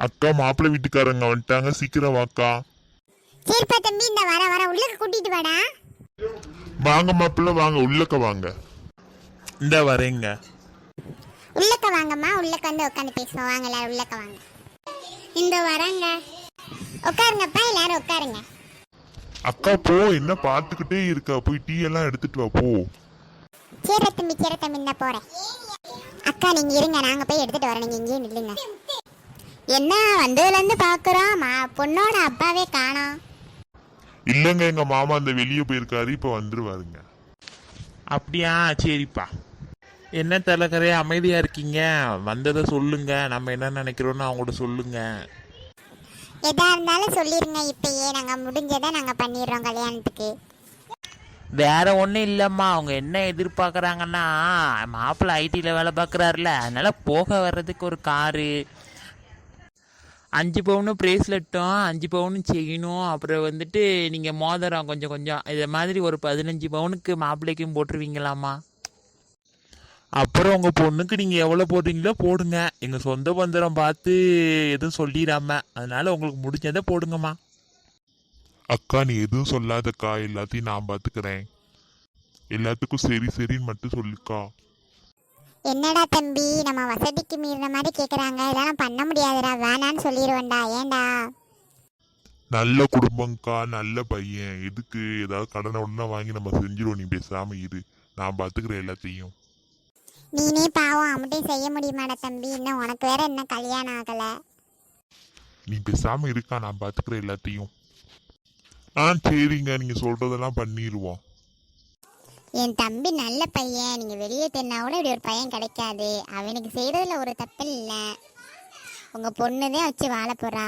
அக்கா மாப்பிள்ளை வீட்டுக்காரங்க வந்துட்டாங்க, சீக்கிரம் வாக்கா. சரிப்பா தம்பி, இந்த வர வர உள்ளுக்கு கூட்டிட்டு வாடா. வாங்க மாப்பிள்ளை வாங்க, உள்ளக்க வாங்க. இந்த வரேங்க. உள்ளக்க வாங்கம்மா, உள்ளக்க வந்து உட்காந்து பேசுவோம். வாங்க எல்லாரும் உள்ளக்க வாங்க. இந்த வரங்க, உட்காருங்கப்பா, எல்லாரும் உட்காருங்க. அக்கா போ, என்ன பார்த்துக்கிட்டே இருக்கா, போய் டீ எல்லாம் எடுத்துட்டு வா போ. சரி தம்பி, சரி தம்பி, இந்த போறேன். அக்கா நீங்க இருங்க, நாங்க போய் எடுத்துட்டு வரோம், நீங்க இங்கேயே நில்லுங்க. என்ன வந்ததுல இருந்து பாக்குறோம், பொண்ணோட அப்பாவே காணோம். இல்லங்க, எங்க மாமா அந்த வெளியே போயிருக்காரு, இப்ப வந்துருவாருங்க. அப்படியா, சரிப்பா. என்ன தலைக்கரே அமைதியா இருக்கீங்க? வந்ததை சொல்லுங்க, நம்ம என்ன நினைக்கிறோன்னு அவங்கள்ட்ட சொல்லுங்க. எதா இருந்தாலும் சொல்லிருங்க, இப்பயே நாங்க முடிஞ்சதை நாங்க பண்ணிடுறோம் கல்யாணத்துக்கு. வேற ஒன்றும் இல்லைம்மா, அவங்க என்ன எதிர்பார்க்குறாங்கன்னா, மாப்பிள்ளை ஐடியில் வேலை பார்க்குறாருல, அதனால போக வர்றதுக்கு ஒரு காரு, 5 பவுனு ப்ரேஸ்லெட்டும் 5 பவுனு செய்யணும். அப்புறம் வந்துட்டு நீங்கள் மோதிரம் கொஞ்சம் கொஞ்சம் இதை மாதிரி ஒரு 15 பவுனுக்கு மாப்பிள்ளைக்கும் போட்டுருவீங்களாம்மா. அப்புறம் உங்கள் பொண்ணுக்கு நீங்கள் எவ்வளோ போடுறீங்களோ போடுங்க, எங்கள் சொந்த பந்தரம் பார்த்து எதுவும் சொல்லிடாம, அதனால உங்களுக்கு முடிஞ்சதை போடுங்கம்மா. அக்கா நீ எதுவும் சொல்லாதக்கா, எல்லாத்தையும் நான் பாத்துக்கிறேன். எல்லாத்துக்கும் சரி சரின்னு மட்டும் சொல்லுக்கா. என்னடா தம்பி, நம்ம வசதிக்கு மீறின மாதிரி கேக்குறாங்க, இதெல்லாம் பண்ண முடியாதுடா, வேணான்னு சொல்லிடுவேன்டா. ஏண்டா? நல்ல குடும்பம்க்கா, நல்ல பையன், எதுக்கு ஏதாவது கடனை உடனே வாங்கி நம்ம செஞ்சிருவோம். நீ பேசாம இரு, நான் பாத்துக்கிறேன் எல்லாத்தையும். நீனே பாவம், அம்மட்டையும் செய்ய முடியுமாடா தம்பி? இன்னும் உனக்கு வேற என்ன கல்யாணம் ஆகல. நீ பேசாம இருக்கா, நான் பாத்துக்கிறேன் எல்லாத்தையும். சரிங்க, நீங்க சொல்றதெல்லாம் பண்ணிடுவோம். என் தம்பி நல்ல பையன், நீங்க வெளியே தென்னா கூட இப்படி ஒரு பையன் கிடைக்காது. அவனுக்கு செய்யறதுல ஒரு தப்பு இல்லை, உங்க பொண்ணுதான் வச்சு வாழ போறா.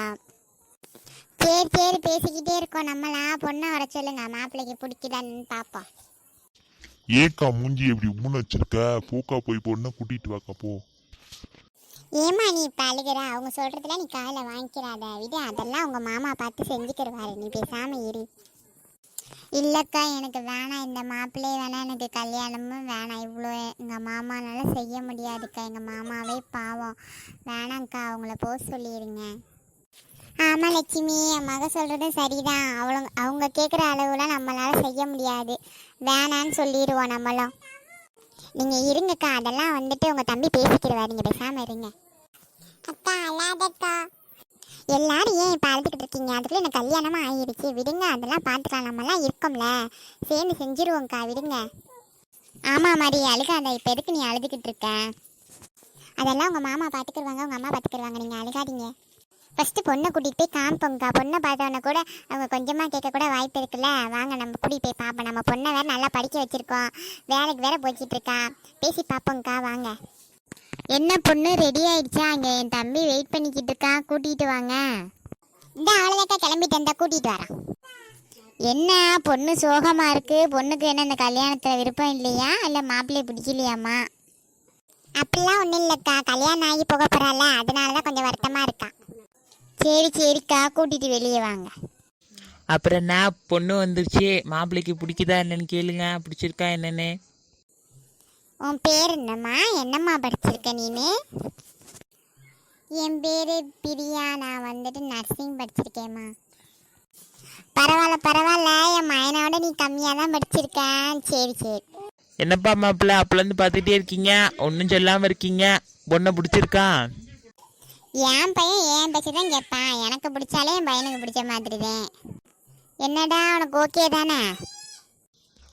சரி சரி, பேசிக்கிட்டே இருக்கோம், நம்மளா பொண்ணை வர சொல்லுங்க, மாப்பிள்ளைக்கு பிடிக்குதான்னு பாப்போம். ஏக்கா மூஞ்சி எப்படி உம்முன்னு வச்சிருக்க, போக்கா போய் பொண்ணை கூட்டிட்டு வாக்கா போ. ஏமா நீ இப்ப அழுகிற? அவங்க சொல்றதுல நீ காலைல வாங்கிக்கிறாத, விடு, அதெல்லாம் உங்க மாமா பார்த்து செஞ்சுக்கிடுவாரு, நீ பேசாம இரு. இல்லக்கா எனக்கு வேணாம், இந்த மாப்பிள்ளையே வேணாம், எனக்கு கல்யாணமும் வேணாம், இவ்வளோ எங்கள் மாமானால செய்ய முடியாதுக்கா, எங்கள் மாமாவே பாவம், வேணாங்க்கா, அவங்கள போக சொல்லிடுங்க. ஆமாம் லட்சுமி, என் மக சொல்கிறதும் சரிதான், அவங்க கேட்குற அளவுலாம் நம்மளால் செய்ய முடியாது, வேணான்னு சொல்லிடுவோம் நம்மளும். நீங்கள் இருங்கக்கா, அதெல்லாம் வந்துட்டு உங்கள் தம்பி பேசிக்கிடுவார், நீங்கள் பேசாமல் இருங்க. அக்கா அல்லாதக்கா. எல்லாரும் ஏன் இப்போ அழுதுகிட்டு இருக்கீங்க? அதுக்குள்ளே எனக்கு கல்யாணமாக ஆகிடுச்சு, விடுங்க, அதெல்லாம் பார்த்துக்கலாம், நம்மலாம் இருக்கோம்ல, சேர்ந்து செஞ்சிருவோங்க்கா, விடுங்க. ஆமாம் மாதிரி அழுகாத, இப்போ எதுக்கு நீ அழுதுகிட்டு இருக்க? அதெல்லாம் உங்கள் மாமா பார்த்துக்குருவாங்க, உங்கள் அம்மா பார்த்துக்குருவாங்க, நீங்கள் அழுகாதீங்க. ஃபஸ்ட்டு பொண்ணை கூட்டிகிட்டு போய் காமிப்போங்க்கா, பொண்ணை பார்த்தோன்னா கூட அவங்க கொஞ்சமாக கேட்க கூட வாய்ப்பு இருக்குல்ல, வாங்க நம்ம கூட்டிகிட்டு போய் பார்ப்போம், நம்ம பொண்ணை வேறு நல்லா படிக்க வச்சுருக்கோம், வேலைக்கு வேறு போய்கிட்டு இருக்கா, பேசி பார்ப்போங்க்கா, வாங்க. என்ன பொண்ணு ரெடி ஆயிடுச்சா? அங்கே என் தம்பி வெயிட் பண்ணிக்கிட்டு இருக்கா, கூட்டிகிட்டு வாங்க. இந்த அவ்வளோதாக்கா, கிளம்பிட்டு இருந்தா கூட்டிகிட்டு வரேன். என்ன பொண்ணு சோகமாக இருக்குது, பொண்ணுக்கு என்ன இந்த கல்யாணத்தில் விருப்பம் இல்லையா, இல்லை மாப்பிள்ளையை பிடிக்கலையாம்மா? அப்படிலாம் ஒன்றும் இல்லைக்கா, கல்யாணம் ஆகி போக போகிறால, அதனால தான் கொஞ்சம் வருத்தமாக இருக்கா. சரி சரிக்கா, கூட்டிகிட்டு வெளியே வாங்க. அப்புறம் என்ன, பொண்ணு வந்துருச்சு, மாப்பிள்ளைக்கு பிடிக்குதா என்னன்னு கேளுங்க, பிடிச்சிருக்கா என்னன்னு. உன் பேர் என்னம்மா? என்னம்மா படிச்சிருக்க நீனு? என் பேர் பிரியா, நான் வந்துட்டு நர்சிங் படிச்சிருக்கேம்மா. பரவாயில்ல பரவாயில்ல, என் மயனோட நீ கம்மியாக தான் படிச்சிருக்க. சரி சரி. என்னப்பா மாப்பிள்ளை, அப்போலேருந்து பார்த்துட்டே இருக்கீங்க, ஒன்றும் சொல்லாமல் இருக்கீங்க, பொண்ணை பிடிச்சிருக்கா? என் பையன் என் பேச்சு தான் கேட்பான், எனக்கு பிடிச்சாலே என் பையனுக்கு பிடிச்ச மாதிரி தான். என்னடா உனக்கு ஓகே தானே?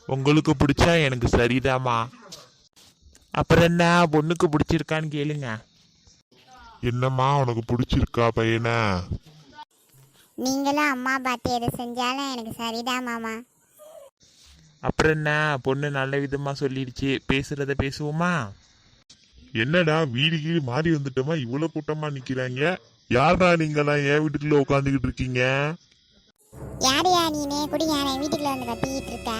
உங்களுக்கு பிடிச்சா எனக்கு சரிதாம்மா. அப்புறம் என்ன, பொண்ணுக்கு பிடிச்சிருக்கான்னு கேளுங்க. என்னம்மா உனக்கு பிடிச்சிருக்கா பையனை? நீங்களும் அம்மா பார்த்து எது செஞ்சாலும் எனக்கு சரிதான் மாமா. அப்புறம் என்ன, பொண்ணு நல்ல விதமாக சொல்லிடுச்சு, பேசுகிறத பேசுவோமா? என்னடா வீடு கீழ் மாறி வந்துட்டோமா, இவ்வளவு கூட்டமா நிக்கிறாங்க, யாரா நீங்களாம் என் வீட்டுக்குள்ள உட்காந்துக்கிட்டு இருக்கீங்க? யாரையா நீனே குடியான வீட்டுக்குள்ள வந்து கத்திக்கிட்டு இருக்க?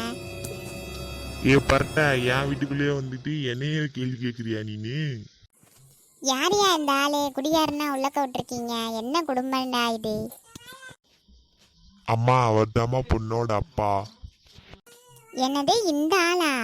பரட்ட, என் வீட்டுக்குள்ளேயே வந்துட்டு என்னைய கேள்வி கேட்குறியா நீனு? யாரையா இந்த ஆளு? குடியாருன்னா உள்ளக்க விட்டுருக்கீங்க, என்ன குடும்பம்டா இது? அம்மா அவர்தாம்மா பொண்ணோட அப்பா. என்னது இந்த ஆளா?